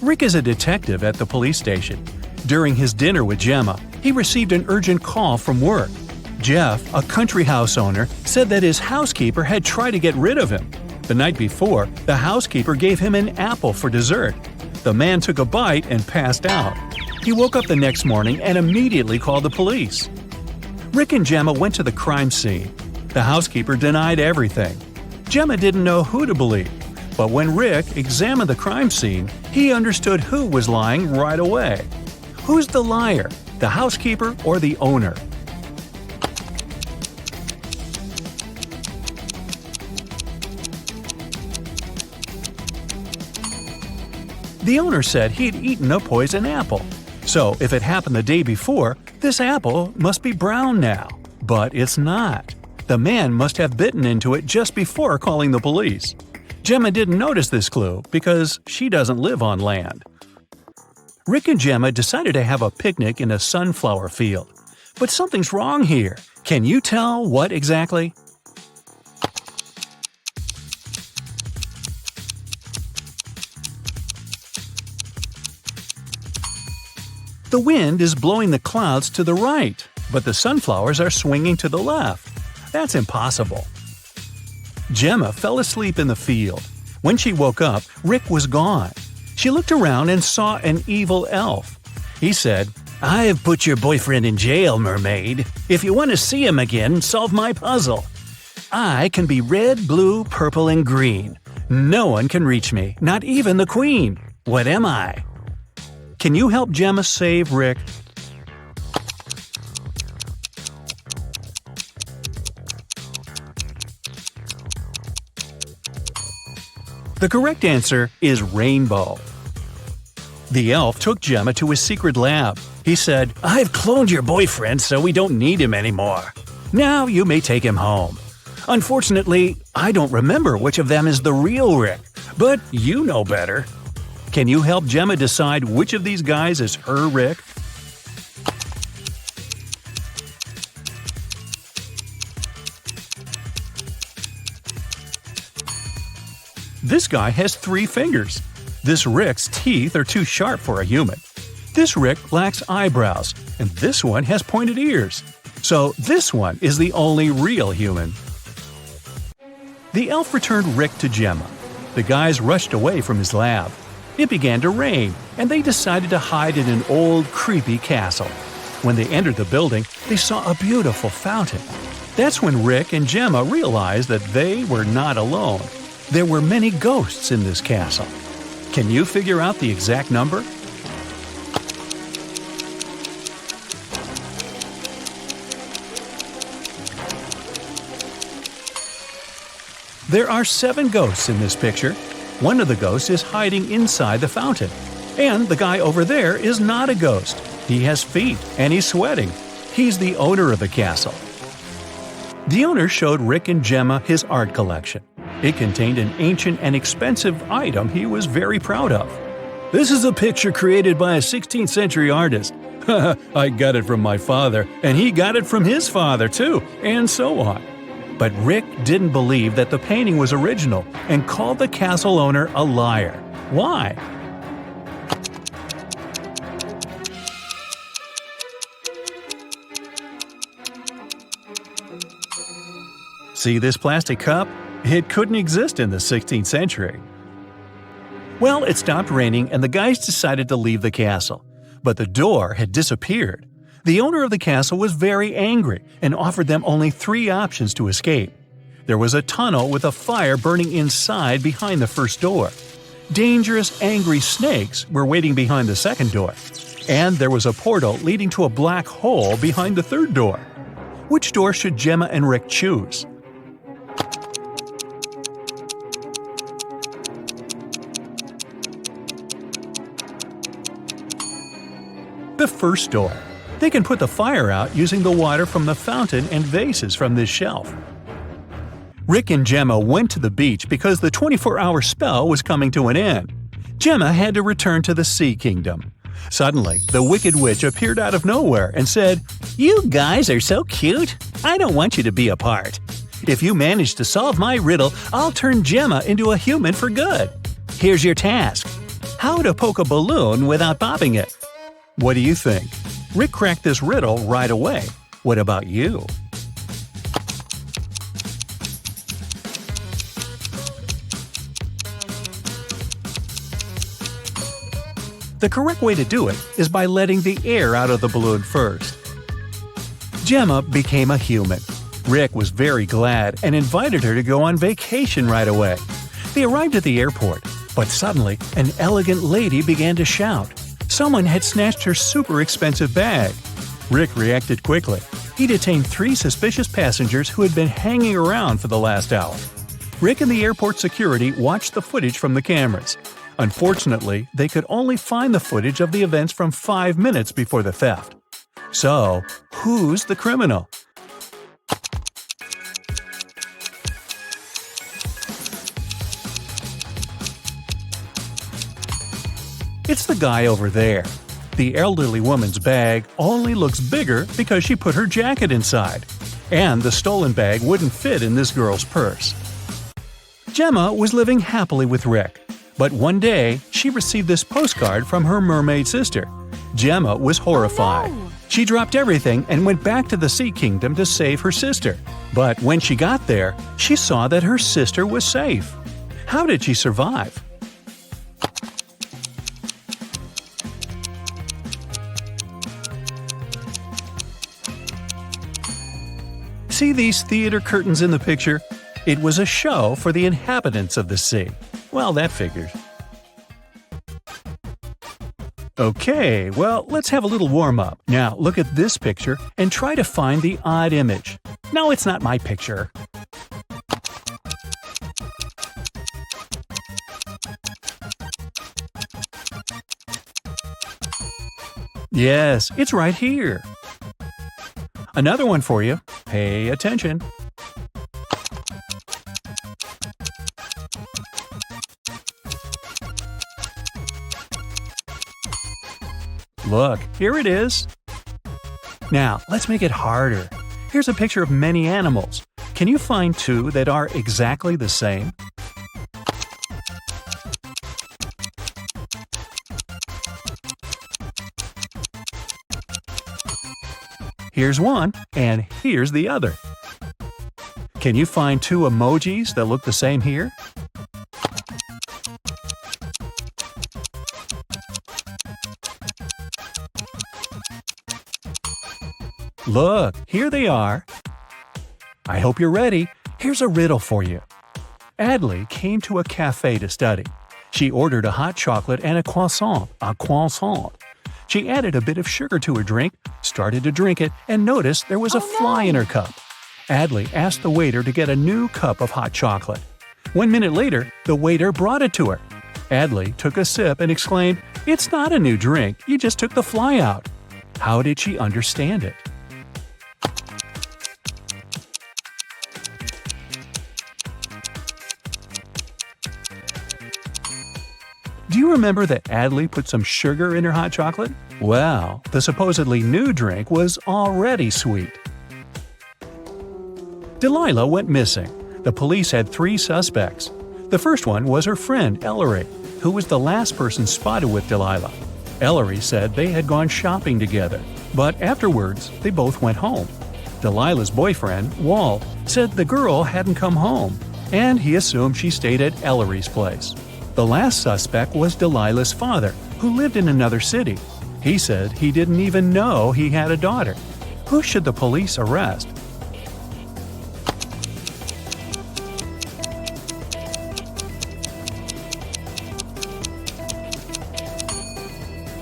Rick is a detective at the police station. During his dinner with Gemma, he received an urgent call from work. Jeff, a country house owner, said that his housekeeper had tried to get rid of him. The night before, the housekeeper gave him an apple for dessert. The man took a bite and passed out. He woke up the next morning and immediately called the police. Rick and Gemma went to the crime scene. The housekeeper denied everything. Gemma didn't know who to believe, But when Rick examined the crime scene, he understood who was lying right away. Who's the liar, the housekeeper or the owner? The owner said he'd eaten a poison apple. So if it happened the day before, this apple must be brown now. But it's not. The man must have bitten into it just before calling the police. Gemma didn't notice this clue because she doesn't live on land. Rick and Gemma decided to have a picnic in a sunflower field. But something's wrong here. Can you tell what exactly? The wind is blowing the clouds to the right, but the sunflowers are swinging to the left. That's impossible. Gemma fell asleep in the field. When she woke up, Rick was gone. She looked around and saw an evil elf. He said, "I've put your boyfriend in jail, mermaid. If you want to see him again, solve my puzzle. I can be red, blue, purple, and green. No one can reach me, not even the queen. What am I?" Can you help Gemma save Rick? The correct answer is rainbow. The elf took Gemma to his secret lab. He said, "I've cloned your boyfriend so we don't need him anymore. Now you may take him home. Unfortunately, I don't remember which of them is the real Rick, but you know better. Can you help Gemma decide which of these guys is her Rick? This guy has 3 fingers. This Rick's teeth are too sharp for a human. This Rick lacks eyebrows, and this one has pointed ears. So this one is the only real human. The elf returned Rick to Gemma. The guys rushed away from his lab. It began to rain, and they decided to hide in an old, creepy castle. When they entered the building, they saw a beautiful fountain. That's when Rick and Gemma realized that they were not alone. There were many ghosts in this castle. Can you figure out the exact number? There are 7 ghosts in this picture. One of the ghosts is hiding inside the fountain. And the guy over there is not a ghost. He has feet, and he's sweating. He's the owner of the castle. The owner showed Rick and Gemma his art collection. It contained an ancient and expensive item he was very proud of. "This is a picture created by a 16th century artist. I got it from my father, and he got it from his father too, and so on." But Rick didn't believe that the painting was original and called the castle owner a liar. Why? See this plastic cup? It couldn't exist in the 16th century. Well, it stopped raining and the guys decided to leave the castle. But the door had disappeared. The owner of the castle was very angry and offered them only 3 options to escape. There was a tunnel with a fire burning inside behind the first door. Dangerous, angry snakes were waiting behind the second door. And there was a portal leading to a black hole behind the third door. Which door should Gemma and Rick choose? The first door. They can put the fire out using the water from the fountain and vases from this shelf. Rick and Gemma went to the beach because the 24-hour spell was coming to an end. Gemma had to return to the Sea Kingdom. Suddenly, the Wicked Witch appeared out of nowhere and said, "You guys are so cute. I don't want you to be apart. If you manage to solve my riddle, I'll turn Gemma into a human for good. Here's your task. How to poke a balloon without popping it." What do you think? Rick cracked this riddle right away. What about you? The correct way to do it is by letting the air out of the balloon first. Gemma became a human. Rick was very glad and invited her to go on vacation right away. They arrived at the airport, but suddenly an elegant lady began to shout. Someone had snatched her super expensive bag. Rick reacted quickly. He detained 3 suspicious passengers who had been hanging around for the last hour. Rick and the airport security watched the footage from the cameras. Unfortunately, they could only find the footage of the events from 5 minutes before the theft. So, who's the criminal? It's the guy over there. The elderly woman's bag only looks bigger because she put her jacket inside. And the stolen bag wouldn't fit in this girl's purse. Gemma was living happily with Rick. But one day, she received this postcard from her mermaid sister. Gemma was horrified. She dropped everything and went back to the Sea Kingdom to save her sister. But when she got there, she saw that her sister was safe. How did she survive? See these theater curtains in the picture? It was a show for the inhabitants of the sea. Well, that figures. Okay, well, let's have a little warm-up. Now, look at this picture and try to find the odd image. No, it's not my picture. Yes, it's right here. Another one for you. Pay attention. Look, here it is. Now, let's make it harder. Here's a picture of many animals. Can you find 2 that are exactly the same? Here's one, and here's the other. Can you find 2 emojis that look the same here? Look, here they are. I hope you're ready. Here's a riddle for you. Adley came to a cafe to study. She ordered a hot chocolate and a croissant. She added a bit of sugar to her drink, started to drink it, and noticed there was a fly in her cup. Adley asked the waiter to get a new cup of hot chocolate. 1 minute later, the waiter brought it to her. Adley took a sip and exclaimed, "It's not a new drink, you just took the fly out." How did she understand it? Do you remember that Adley put some sugar in her hot chocolate? Well, the supposedly new drink was already sweet. Delilah went missing. The police had 3 suspects. The first one was her friend, Ellery, who was the last person spotted with Delilah. Ellery said they had gone shopping together, but afterwards they both went home. Delilah's boyfriend, Walt, said the girl hadn't come home, and he assumed she stayed at Ellery's place. The last suspect was Delilah's father, who lived in another city. He said he didn't even know he had a daughter. Who should the police arrest?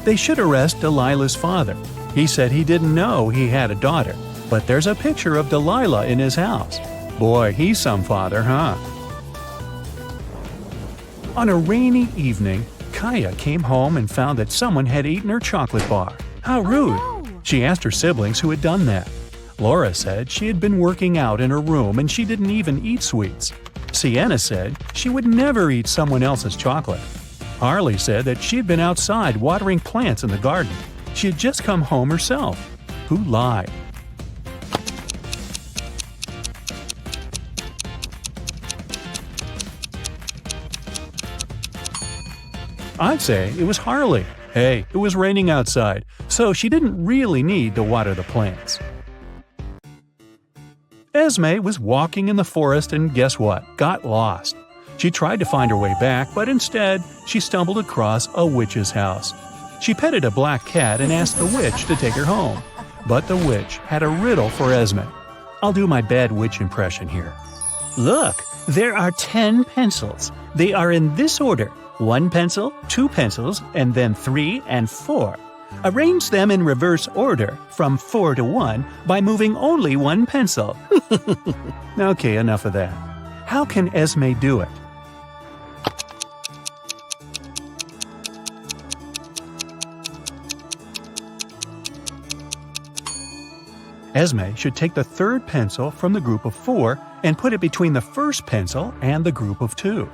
They should arrest Delilah's father. He said he didn't know he had a daughter, but there's a picture of Delilah in his house. Boy, he's some father, huh? On a rainy evening, Kaya came home and found that someone had eaten her chocolate bar. How rude! She asked her siblings who had done that. Laura said she had been working out in her room and she didn't even eat sweets. Sienna said she would never eat someone else's chocolate. Harley said that she had been outside watering plants in the garden. She had just come home herself. Who lied? I'd say it was Harley. Hey, it was raining outside, so she didn't really need to water the plants. Esme was walking in the forest and guess what? Got lost. She tried to find her way back, but instead, she stumbled across a witch's house. She petted a black cat and asked the witch to take her home. But the witch had a riddle for Esme. I'll do my bad witch impression here. Look, There are 10 pencils. They are in this order: 1 pencil, 2 pencils, and then 3 and 4. Arrange them in reverse order from 4 to 1 by moving only 1 pencil. Okay, enough of that. How can Esme do it? Esme should take the third pencil from the group of 4 and put it between the first pencil and the group of 2.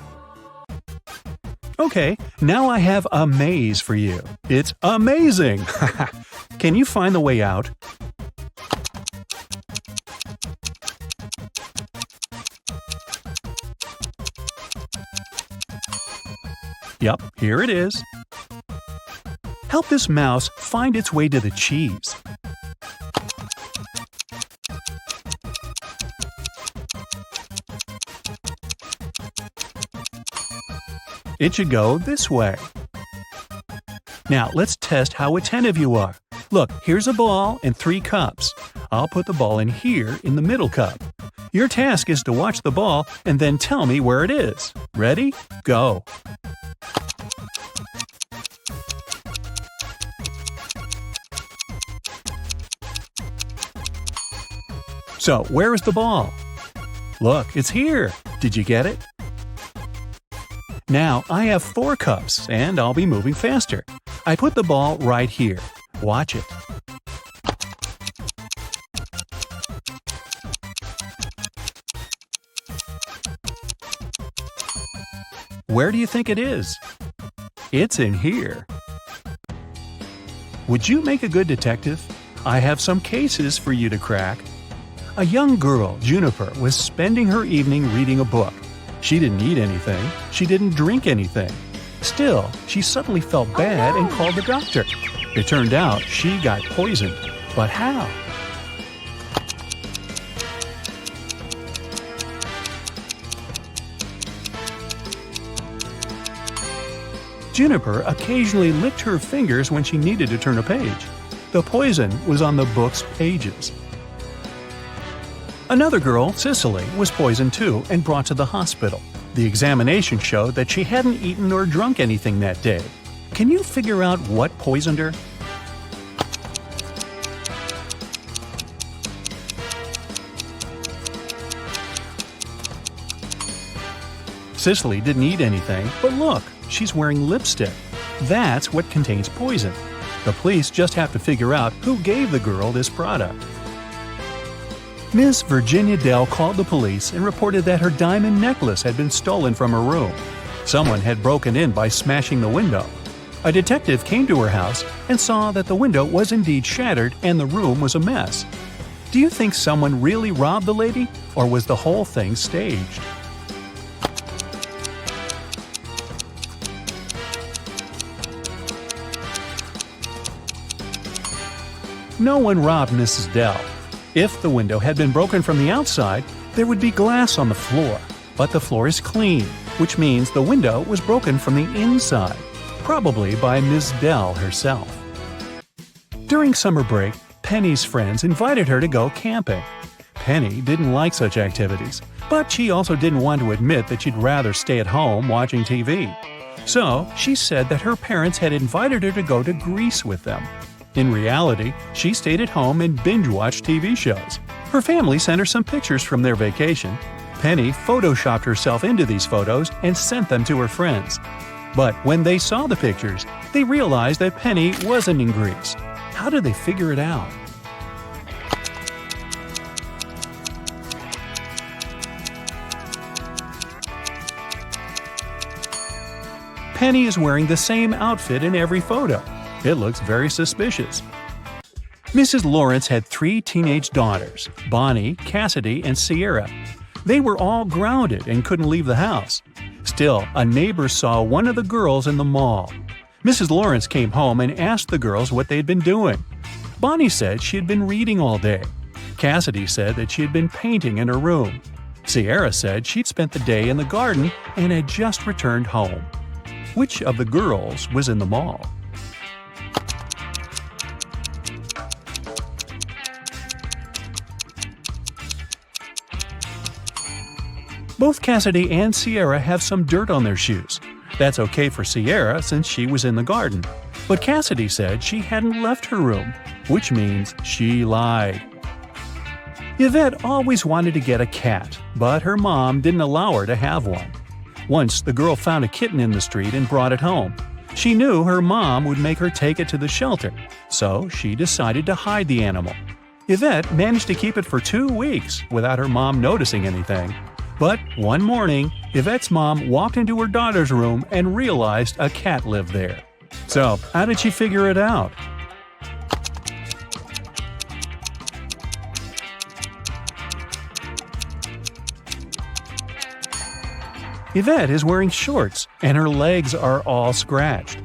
Okay, now I have a maze for you. It's amazing! Can you find the way out? Yup, here it is. Help this mouse find its way to the cheese. It should go this way. Now, let's test how attentive you are. Look, here's a ball and 3 cups. I'll put the ball in here in the middle cup. Your task is to watch the ball and then tell me where it is. Ready? Go. So, where is the ball? Look, it's here. Did you get it? Now, I have 4 cups, and I'll be moving faster. I put the ball right here. Watch it. Where do you think it is? It's in here. Would you make a good detective? I have some cases for you to crack. A young girl, Juniper, was spending her evening reading a book. She didn't eat anything. She didn't drink anything. Still, she suddenly felt bad and called the doctor. It turned out she got poisoned. But how? Juniper occasionally licked her fingers when she needed to turn a page. The poison was on the book's pages. Another girl, Cicely, was poisoned too and brought to the hospital. The examination showed that she hadn't eaten or drunk anything that day. Can you figure out what poisoned her? Cicely didn't eat anything, but look, she's wearing lipstick. That's what contains poison. The police just have to figure out who gave the girl this product. Miss Virginia Dell called the police and reported that her diamond necklace had been stolen from her room. Someone had broken in by smashing the window. A detective came to her house and saw that the window was indeed shattered and the room was a mess. Do you think someone really robbed the lady, or was the whole thing staged? No one robbed Mrs. Dell. If the window had been broken from the outside, there would be glass on the floor. But the floor is clean, which means the window was broken from the inside, probably by Ms. Dell herself. During summer break, Penny's friends invited her to go camping. Penny didn't like such activities, but she also didn't want to admit that she'd rather stay at home watching TV. So she said that her parents had invited her to go to Greece with them. In reality, she stayed at home and binge-watched TV shows. Her family sent her some pictures from their vacation. Penny photoshopped herself into these photos and sent them to her friends. But when they saw the pictures, they realized that Penny wasn't in Greece. How did they figure it out? Penny is wearing the same outfit in every photo. It looks very suspicious. Mrs. Lawrence had 3 teenage daughters, Bonnie, Cassidy, and Sierra. They were all grounded and couldn't leave the house. Still, a neighbor saw one of the girls in the mall. Mrs. Lawrence came home and asked the girls what they'd been doing. Bonnie said she had been reading all day. Cassidy said that she had been painting in her room. Sierra said she'd spent the day in the garden and had just returned home. Which of the girls was in the mall? Both Cassidy and Sierra have some dirt on their shoes. That's okay for Sierra since she was in the garden. But Cassidy said she hadn't left her room, which means she lied. Yvette always wanted to get a cat, but her mom didn't allow her to have one. Once the girl found a kitten in the street and brought it home. She knew her mom would make her take it to the shelter, so she decided to hide the animal. Yvette managed to keep it for 2 weeks without her mom noticing anything. But one morning, Yvette's mom walked into her daughter's room and realized a cat lived there. So, how did she figure it out? Yvette is wearing shorts, and her legs are all scratched.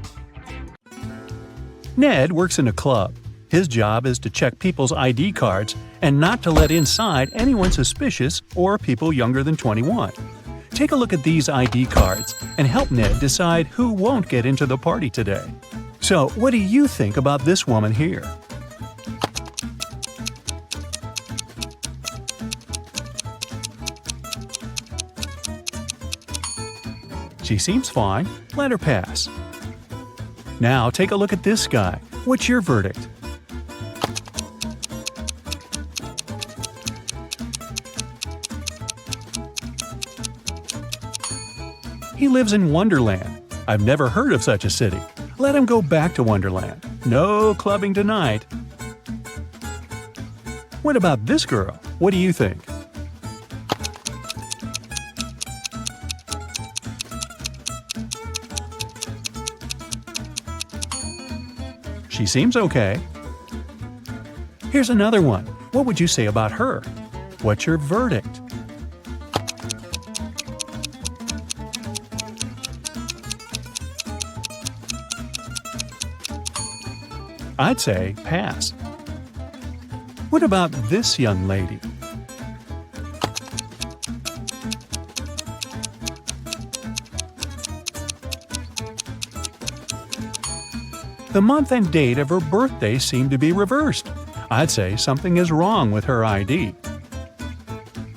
Ned works in a club. His job is to check people's ID cards and not to let inside anyone suspicious or people younger than 21. Take a look at these ID cards and help Ned decide who won't get into the party today. So, what do you think about this woman here? She seems fine. Let her pass. Now take a look at this guy. What's your verdict? He lives in Wonderland. I've never heard of such a city. Let him go back to Wonderland. No clubbing tonight. What about this girl? What do you think? She seems okay. Here's another one. What would you say about her? What's your verdict? I'd say pass. What about this young lady? The month and date of her birthday seem to be reversed. I'd say something is wrong with her ID.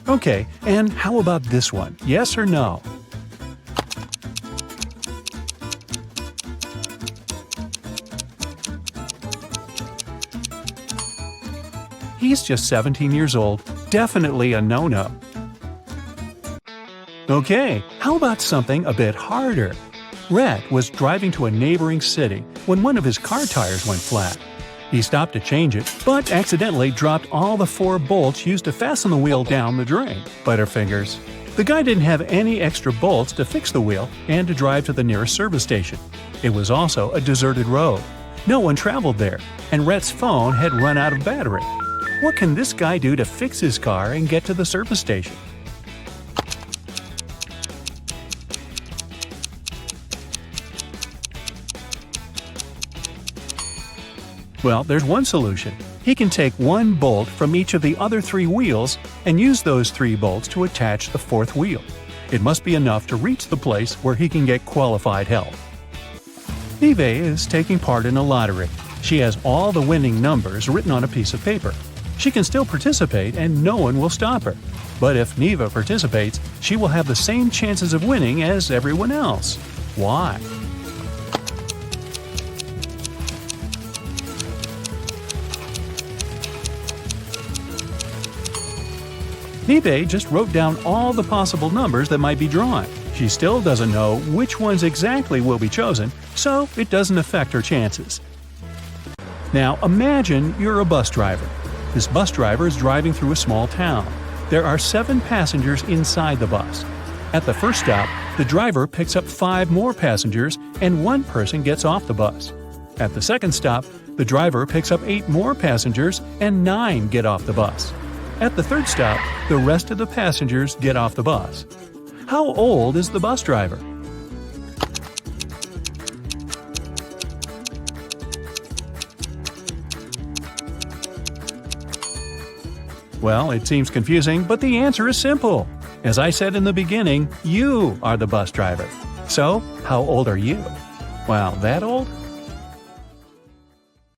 Okay, and how about this one? Yes or no? He's just 17 years old. Definitely a no-no. Okay, how about something a bit harder? Rhett was driving to a neighboring city when one of his car tires went flat. He stopped to change it, but accidentally dropped all the 4 bolts used to fasten the wheel down the drain. Butterfingers. The guy didn't have any extra bolts to fix the wheel and to drive to the nearest service station. It was also a deserted road. No one traveled there, and Rhett's phone had run out of battery. What can this guy do to fix his car and get to the service station? Well, there's one solution. He can take 1 bolt from each of the other 3 wheels and use those 3 bolts to attach the 4th wheel. It must be enough to reach the place where he can get qualified help. Neve is taking part in a lottery. She has all the winning numbers written on a piece of paper. She can still participate and no one will stop her. But if Neva participates, she will have the same chances of winning as everyone else. Why? Neve just wrote down all the possible numbers that might be drawn. She still doesn't know which ones exactly will be chosen, so it doesn't affect her chances. Now imagine you're a bus driver. This bus driver is driving through a small town. There are 7 passengers inside the bus. At the first stop, the driver picks up 5 more passengers and 1 person gets off the bus. At the second stop, the driver picks up 8 more passengers and 9 get off the bus. At the third stop, the rest of the passengers get off the bus. How old is the bus driver? Well, it seems confusing, but the answer is simple. As I said in the beginning, you are the bus driver. So, how old are you? Wow, that old?